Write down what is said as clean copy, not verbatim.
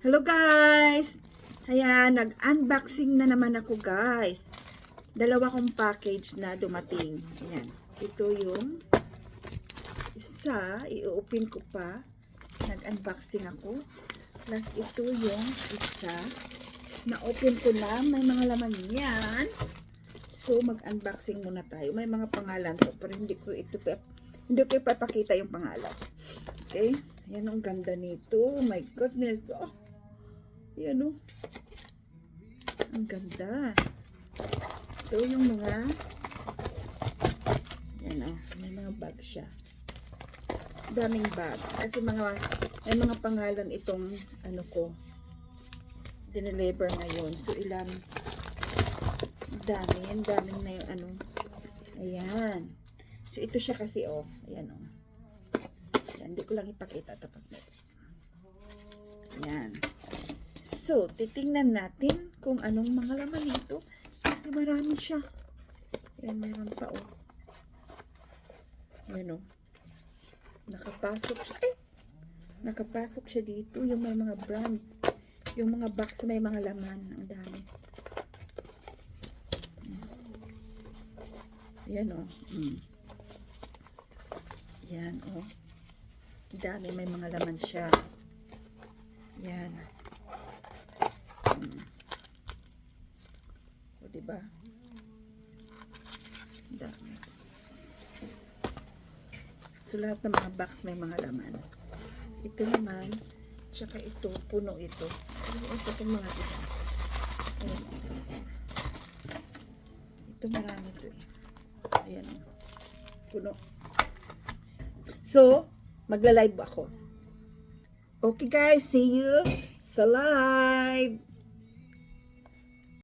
Hello guys! Ayan, nag-unboxing na naman ako guys. Dalawa kong package na dumating. Ayan, ito yung isa, i-open ko pa. Nag-unboxing ako. Plus ito yung isa, na-open ko na, may mga laman yan. So, mag-unboxing muna tayo. May mga pangalan ko, pero hindi ko ipapakita yung pangalan. Okay? Ayan, ang ganda nito. Oh my goodness. Oh. Ayan, oh. Ang ganda. Ito yung mga, ayan, oh. May mga bag siya. Daming bags. Kasi may mga pangalan itong, ano ko, dineliver ngayon. So, ilan, daming na yung ano. Ayan. So, ito siya kasi, oh. Ayan, oh. Ayan, hindi ko lang ipakita. Tapos na ito. Ayan. So, titingnan natin kung anong mga laman nito. Kasi marami siya. Ayan, meron pa, oh. Ayan, oh. Nakapasok siya. Ay! Nakapasok siya dito. Yung may mga brand. Yung mga box may mga laman. Ang dami. Ayan, oh. Ayan, oh. Dami, may mga laman siya. Ayan. O, diba? Dami. So, lahat ng mga box may mga laman. Ito naman, tsaka ito, puno ito. Ito itong mga ito. Ayan. Ito marami ito eh. Ayan. Puno. So, magla-live ako. Okay guys, see you sa live.